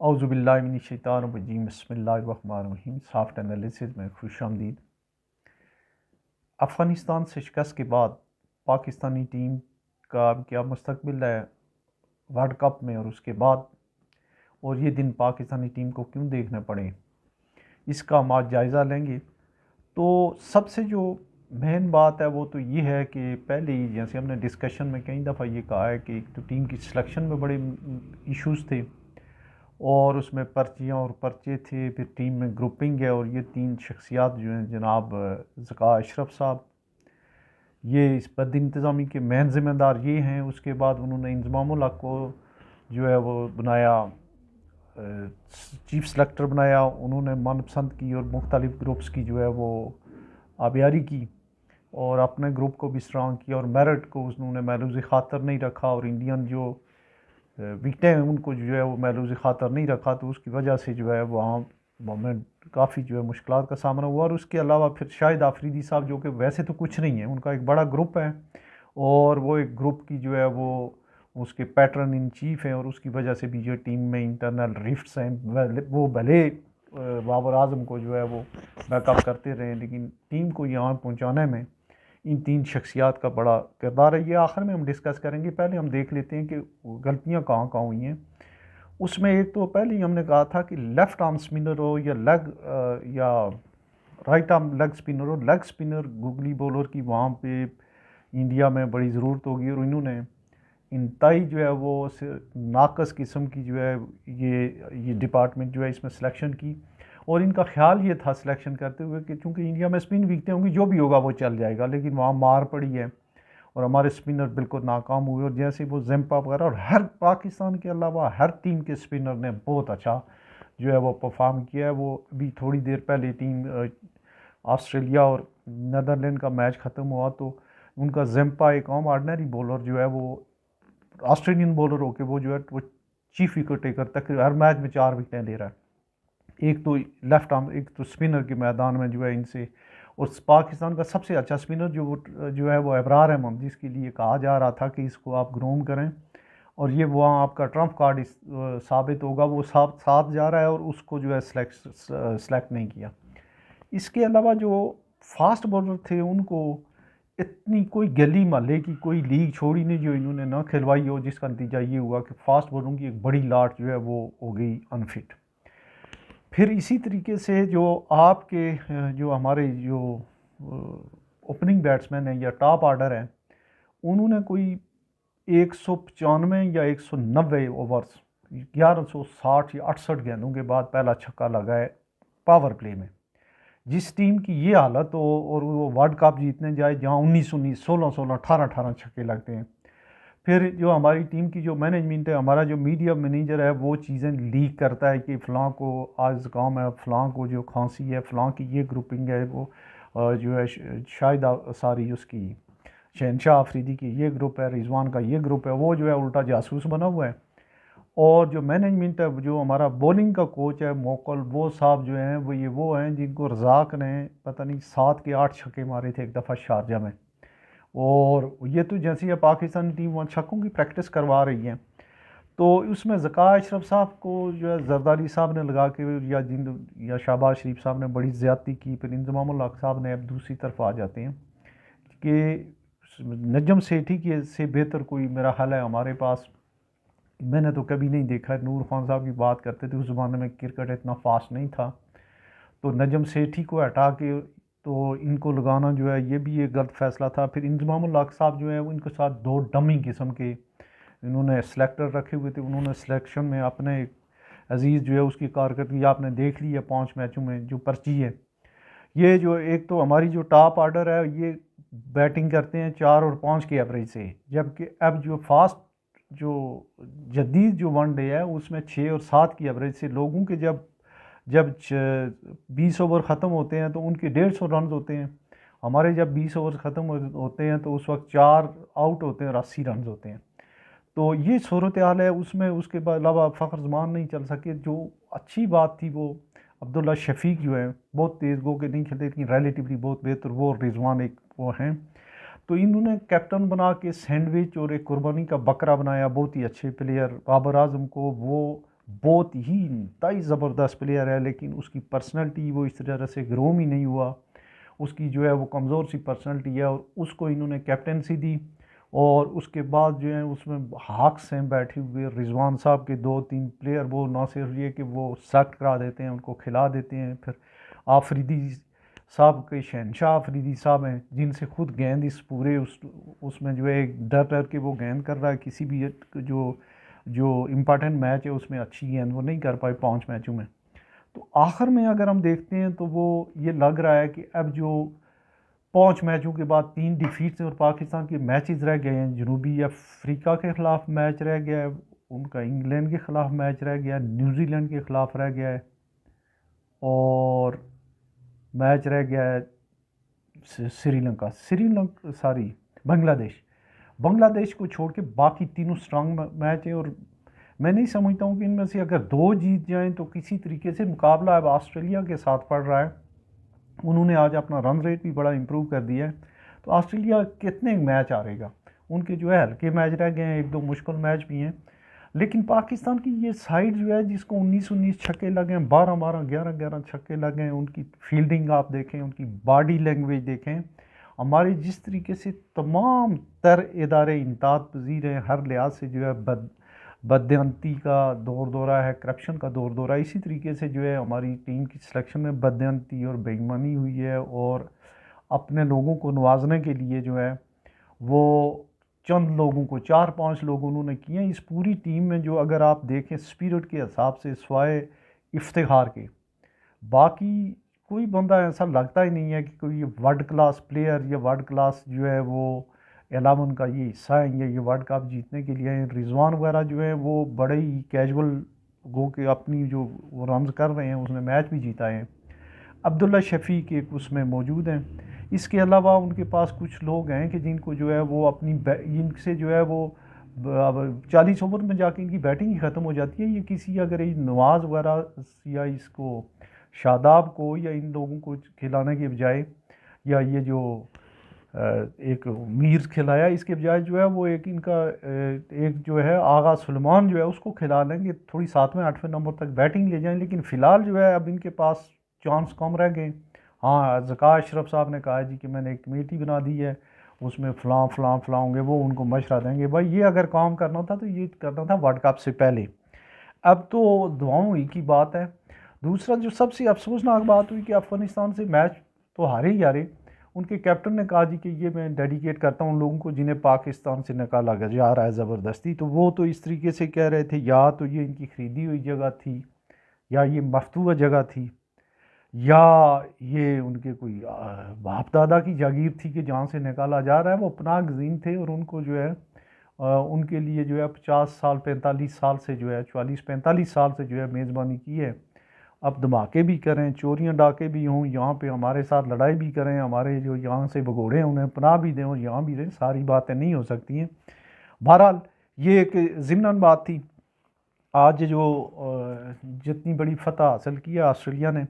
औज़ुबिल्लाहिमिनश्शैतानिर्रजीम बिस्मिल्लाहिर्रहमानिर्रहीम। Soft analysis में खुशामदीद। अफ़गानिस्तान से शिकस्त के बाद पाकिस्तानी टीम का क्या मुस्तकबिल है वर्ल्ड कप में, और उसके बाद और ये दिन पाकिस्तानी टीम को क्यों देखने पड़े, इसका हम आज जायज़ा लेंगे। तो सबसे जो मेन बात है वो तो ये है कि पहले ही जैसे हमने डिस्कशन में कई दफ़ा ये कहा है कि एक तो टीम की सिलेक्शन में बड़े इश्यूज़ थे, और उसमें पर्चियाँ और पर्चे थे, फिर टीम में ग्रुपिंग है, और ये तीन शख्सियात जो हैं जनाब ज़का अशरफ साहब, ये इस बद इंतज़ामी के मेन ज़िम्मेदार ये हैं। उसके बाद उन्होंने इंज़मामुल हक को जो है वो बनाया, चीफ सेलेक्टर बनाया, उन्होंने मनपसंद की और मुख्तलिफ़ ग्रुप्स की जो है वो आबियारी की, और अपने ग्रुप को भी स्ट्रांग किया, और मेरिट को उन्होंने महलूज़ ख़ातर नहीं रखा, और इंडियन जो विकटें हैं उनको जो है वो महलूज़ ख़ातर नहीं रखा। तो उसकी वजह से जो है वहाँ में काफ़ी जो है मुश्किलात का सामना हुआ। और उसके अलावा फिर शाहिद आफरीदी साहब, जो कि वैसे तो कुछ नहीं है, उनका एक बड़ा ग्रुप है, और वो एक ग्रुप की जो है वो उसके पैटर्न इन चीफ हैं, और उसकी वजह से भी जो टीम में इंटरनल रिफ्ट्स हैं। वो भले बाबर आजम को जो है वो बैकअप करते रहे, लेकिन टीम को यहाँ पहुँचाने में इन तीन शख्सियात का बड़ा किरदार है। ये आखिर में हम डिस्कस करेंगे। पहले हम देख लेते हैं कि गलतियाँ कहाँ कहाँ हुई हैं। उसमें एक तो पहले ही हमने कहा था कि लेफ़्ट आर्म स्पिनर हो या या राइट आर्म लेग स्पिनर हो, लेग स्पिनर गूगली बॉलर की वहाँ पे इंडिया में बड़ी ज़रूरत होगी, और इन्होंने इंतहाई जो है वो नाकस किस्म की जो है ये डिपार्टमेंट जो है इसमें सिलेक्शन की। और इनका ख्याल ये था सिलेक्शन करते हुए कि चूँकि इंडिया में स्पिन विकटें होंगी, जो भी होगा वो चल जाएगा, लेकिन वहाँ मार पड़ी है और हमारे स्पिनर बिल्कुल नाकाम हुए। और जैसे वो जम्पा वगैरह, और हर पाकिस्तान के अलावा हर टीम के स्पिनर ने बहुत अच्छा जो है वो परफॉर्म किया है। वो अभी थोड़ी देर पहले टीम ऑस्ट्रेलिया और नीदरलैंड का मैच ख़त्म हुआ, तो उनका जम्पा एक आम ऑर्डनरी बॉलर जो है वो ऑस्ट्रेलियन बॉलर होके वो जो है वो चीफ विकेट टेकर तक हर मैच में 4 विकेटें ले रहा है। एक तो लेफ्ट आर्म, एक तो स्पिनर के मैदान में जो है इनसे, और पाकिस्तान का सबसे अच्छा स्पिनर जो है वो अबरार अहमद, जिसके लिए कहा जा रहा था कि इसको आप ग्रूम करें और ये वहाँ आपका ट्रम्प कार्ड साबित होगा, वो साथ जा रहा है, और उसको जो है सेलेक्ट नहीं किया। इसके अलावा जो फास्ट बॉलर थे उनको इतनी कोई गली महल्ले की कोई लीग छोड़ी नहीं जो इन्होंने ना खिलवाई हो, जिसका नतीजा ये हुआ कि फास्ट बॉलरों की एक बड़ी लाट जो है वो हो गई अनफिट। फिर इसी तरीके से जो आपके जो हमारे जो ओपनिंग बैट्समैन हैं या टॉप ऑर्डर हैं, उन्होंने कोई 195 या 190 ओवर्स 1160 या 68 गेंदों के बाद पहला छक्का लगाए पावर प्ले में। जिस टीम की ये हालत हो और वो वर्ल्ड कप जीतने जाए, जहाँ 19-19, 16-16, 18-18 छक्के लगते हैं, फिर जो हमारी टीम की जो मैनेजमेंट है, हमारा जो मीडिया मैनेजर है, वो चीज़ें लीक करता है कि फ़लाँ को आज ज़ुकाम है, फ़लाँ को जो खांसी है, फ़लाँ की ये ग्रुपिंग है, वो जो है शाहिद सारी उसकी शहनशाह आफरीदी की ये ग्रुप है, रिजवान का ये ग्रुप है, वो जो है उल्टा जासूस बना हुआ है। और जो मैनेजमेंट है, जो हमारा बॉलिंग का कोच है मोकल, वो साहब जो हैं वो हैं जिनको रज़ाक ने पता नहीं 7 के 8 छक्के मारे थे एक दफ़ा शारजा में। और ये तो जैसे ही पाकिस्तानी टीम वहाँ छक्कों की प्रैक्टिस करवा रही है, तो उसमें ज़का अशरफ साहब को जो है जरदारी साहब ने लगा के या शहबाज शरीफ साहब ने बड़ी ज़्यादती की। फिर इंज़मामुल हक साहब ने अब दूसरी तरफ आ जाते हैं कि नजम सेठी के से बेहतर कोई मेरा ख्याल है हमारे पास मैंने तो कभी नहीं देखा। नूर खान साहब की बात करते थे, उस ज़माने में क्रिकेट इतना फास्ट नहीं था, तो नजम सेठी को हटा के तो इनको लगाना जो है ये भी एक गलत फैसला था। फिर इंज़मामुल हक साहब जो है वो इनके साथ 2 डमी किस्म के इन्होंने सेलेक्टर रखे हुए थे। उन्होंने सिलेक्शन में अपने अजीज़ जो है उसकी कारकर्दगी आपने देख ली है 5 मैचों में जो पर्ची है। ये जो एक तो हमारी जो टॉप ऑर्डर है ये बैटिंग करते हैं 4 और 5 के एवरेज से, जबकि अब जो फास्ट जो जदीद जो वनडे है उसमें 6 और 7 की एवरेज से लोगों के जब जब 20 ओवर ख़त्म होते हैं तो उनके 150 रन होते हैं। हमारे जब 20 ओवर ख़त्म होते हैं तो उस वक्त 4 आउट होते हैं और 80 रन होते हैं। तो ये सूरत हाल है। उसमें उसके अलावा फ़खर जमान नहीं चल सके। जो अच्छी बात थी वो अब्दुल्ला शफीक जो है बहुत तेज़ गो के नहीं खेलते, लेकिन रिलेटिवली बहुत बेहतर, वो रिजवान एक वो हैं। तो इन्होंने कैप्टन बना के सैंडविच और एक कुर्बानी का बकरा बनाया, बहुत ही अच्छे प्लेयर बाबर आजम को वो बहुत ही इंतहाई ज़बरदस्त प्लेयर है, लेकिन उसकी पर्सनैलिटी वो इस तरह से ग्रोम ही नहीं हुआ। उसकी जो है वो कमज़ोर सी पर्सनैलिटी है और उसको इन्होंने कैप्टनसी दी। और उसके बाद जो है उसमें हाक्स हैं बैठे हुए रिजवान साहब के 2-3 प्लेयर, वो ना सिर्फ ये कि वो सख्त करा देते हैं, उनको खिला देते हैं। फिर आफरीदी साहब के शहनशाह आफरीदी साहब हैं, जिनसे खुद गेंद इस पूरे उसमें जो है डर डर के वो गेंद कर रहा है। किसी भी जो जो इम्पॉर्टेंट मैच है उसमें अच्छी गेंद वो नहीं कर पाए 5 मैचों में। तो आखिर में अगर हम देखते हैं तो वो ये लग रहा है कि अब जो 5 मैचों के बाद 3 डिफीट्स और पाकिस्तान के मैचेस रह गए हैं, जनूबी अफ्रीका के ख़िलाफ़ मैच रह गया है, उनका इंग्लैंड के ख़िलाफ़ मैच रह गया है, न्यूजीलैंड के ख़िलाफ़ रह गया है, और मैच रह गया है श्रीलंका सॉरी बांग्लादेश। बांग्लादेश को छोड़ के बाकी तीनों स्ट्रांग मैच हैं। और मैं नहीं समझता हूँ कि इनमें से अगर 2 जीत जाएं तो किसी तरीके से मुकाबला अब ऑस्ट्रेलिया के साथ पड़ रहा है। उन्होंने आज अपना रन रेट भी बड़ा इम्प्रूव कर दिया है। तो ऑस्ट्रेलिया कितने मैच हारेगा, उनके जो है हल्के मैच रह गए हैं, 1-2 मुश्किल मैच भी हैं। लेकिन पाकिस्तान की ये साइड जो है जिसको 19-19 छक्के लगे हैं, 12-12 11-11 छक्के लगे हैं, उनकी फील्डिंग आप देखें, उनकी बॉडी लैंग्वेज देखें, हमारे जिस तरीके से तमाम तर इदारे इंताद पजीर हैं, हर लिहाज से जो है बददियानती का दौर दौरा है, करप्शन का दौर दौरा। इसी तरीके से जो है हमारी टीम की सिलेक्शन में बददियानती और बेईमानी हुई है। और अपने लोगों को नवाजने के लिए जो है वो चंद लोगों को 4-5 लोग उन्होंने किए हैं। इस पूरी टीम में जो अगर आप देखें स्पिरिट के हिसाब से सिवाय इफ्तिखार के बाकी कोई बंदा ऐसा लगता ही नहीं है कि कोई वर्ल्ड क्लास प्लेयर या वर्ल्ड क्लास जो है वो एलावन का ये हिस्सा है या ये वर्ल्ड कप जीतने के लिए। रिजवान वगैरह जो है वो बड़े ही कैजुअल गो के अपनी जो वो रन कर रहे हैं, उसने मैच भी जीता है। अब्दुल्ला शफीक एक उसमें मौजूद हैं। इसके अलावा उनके पास कुछ लोग हैं कि जिनको जो है वो अपनी इनसे जो है वो 40 ओवर में जाके इनकी बैटिंग ही ख़त्म हो जाती है। ये किसी अगर ये नवाज़ वगैरह या इसको शादाब को या इन लोगों को खिलाने के बजाय, या ये जो एक मीर खिलाया, इसके बजाय जो है वो एक इनका एक जो है आगा सुलेमान जो है उसको खिला लेंगे, थोड़ी 7वें-8वें नंबर तक बैटिंग ले जाएं। लेकिन फ़िलहाल जो है अब इनके पास चांस कम रह गए। हाँ, ज़का अशरफ साहब ने कहा जी कि मैंने एक कमेटी बना दी है, उसमें फ़लाँ होंगे, वो उनको मशवरा देंगे। भाई ये अगर काम करना था तो ये करना था वर्ल्ड कप से पहले। अब तो दुआओं ही की बात है। दूसरा जो सबसे अफसोसनाक बात हुई कि अफ़गानिस्तान से मैच तो हारे ही हारे। उनके कैप्टन ने कहा जी कि ये मैं डेडिकेट करता हूँ उन लोगों को जिन्हें पाकिस्तान से निकाला जा रहा है ज़बरदस्ती। तो वो तो इस तरीके से कह रहे थे या तो ये इनकी ख़रीदी हुई जगह थी, या ये मफतूआ जगह थी, या ये उनके कोई बाप दादा की जागीर थी कि जहाँ से निकाला जा रहा है। वो पनाह गज़ीन थे और उनको जो है उनके लिए जो है 50 साल 45 साल से जो है 40-45 साल से जो है मेज़बानी की है। अब धमाके भी करें, चोरियां डाके भी हों, यहाँ पे हमारे साथ लड़ाई भी करें, हमारे जो यहाँ से भगोड़े हैं उन्हें पनाह भी दें और यहाँ भी रहें, सारी बातें नहीं हो सकती हैं। बहरहाल ये एक ज़िमनन बात थी। आज जो जितनी बड़ी फतह हासिल किया ऑस्ट्रेलिया ने,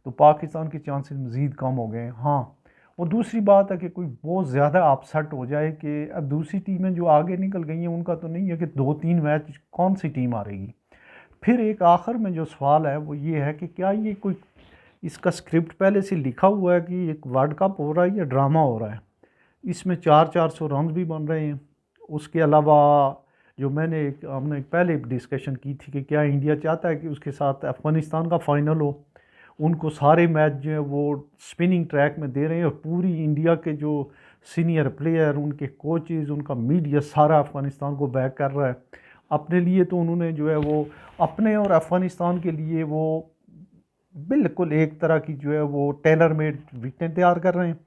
तो पाकिस्तान के चांसेस मज़ीद कम हो गए। हाँ, और दूसरी बात है कि कोई बहुत ज़्यादा अपसेट हो जाए कि अब दूसरी टीमें जो आगे निकल गई हैं उनका तो नहीं है कि 2-3 मैच कौन सी टीम हारेगी। फिर एक आखिर में जो सवाल है वो ये है कि क्या ये कोई इसका स्क्रिप्ट पहले से लिखा हुआ है कि एक वर्ल्ड कप हो रहा है या ड्रामा हो रहा है। इसमें 400-400 रन भी बन रहे हैं। उसके अलावा जो हमने पहले डिस्कशन की थी कि क्या इंडिया चाहता है कि उसके साथ अफ़गानिस्तान का फ़ाइनल हो। उनको सारे मैच जो है वो स्पिनिंग ट्रैक में दे रहे हैं और पूरी इंडिया के जो सीनियर प्लेयर, उनके कोचेज़, उनका मीडिया सारा अफ़गानिस्तान को बैक कर रहा है। अपने लिए तो उन्होंने जो है वो अपने और अफ़गानिस्तान के लिए वो बिल्कुल एक तरह की जो है वो टेलर मेड विकेट तैयार कर रहे हैं।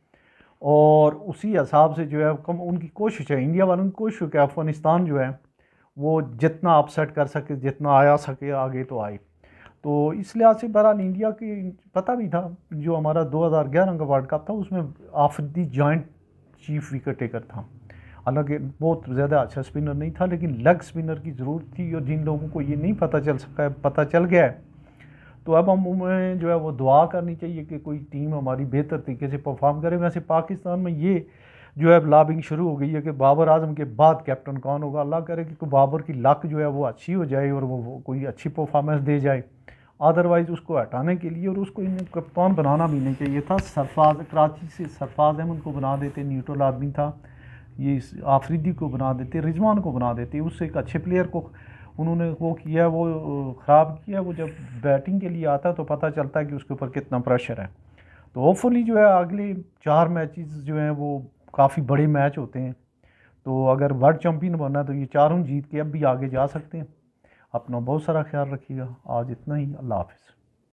और उसी हिसाब से जो है कम उनकी कोशिश है, इंडिया वालों की कोशिश है कि अफ़गानिस्तान जो है वो जितना अपसेट कर सके, जितना आया सके आगे तो आए। तो इस लिहाज से बहरहाल इंडिया की पता भी था जो हमारा 2011 का वर्ल्ड कप था उसमें Afridi joint chief wicket taker था। हालांकि बहुत ज़्यादा अच्छा स्पिनर नहीं था, लेकिन लेग स्पिनर की ज़रूरत थी और जिन लोगों को ये नहीं पता चल सका है, पता चल गया है। तो अब हमें जो है वो दुआ करनी चाहिए कि कोई टीम हमारी बेहतर तरीके से परफॉर्म करे। वैसे पाकिस्तान में ये जो है लॉबिंग शुरू हो गई है कि बाबर आजम के बाद कैप्टन कौन होगा। अल्लाह करे कि बाबर की लक जो है वो अच्छी हो जाए और वो कोई अच्छी परफॉर्मेंस दे जाए। अदरवाइज़ उसको हटाने के लिए और उसको इन्हें कप्तान बनाना भी नहीं चाहिए था। सरफराज कराची से सरफराज अहमद को बना देते, न्यूट्रल आदमी था। ये आफरीदी को बना देते, रिजवान को बना देते, उससे एक अच्छे प्लेयर को उन्होंने वो किया, वो ख़राब किया। वो जब बैटिंग के लिए आता है तो पता चलता है कि उसके ऊपर कितना प्रेशर है। तो होपफुली जो है अगले 4 मैचेस जो हैं वो काफ़ी बड़े मैच होते हैं। तो अगर वर्ल्ड चैम्पियन बनना है तो ये चारों जीत के अब भी आगे जा सकते हैं। अपना बहुत सारा ख्याल रखिएगा। आज इतना ही। अल्लाह हाफ़िज़।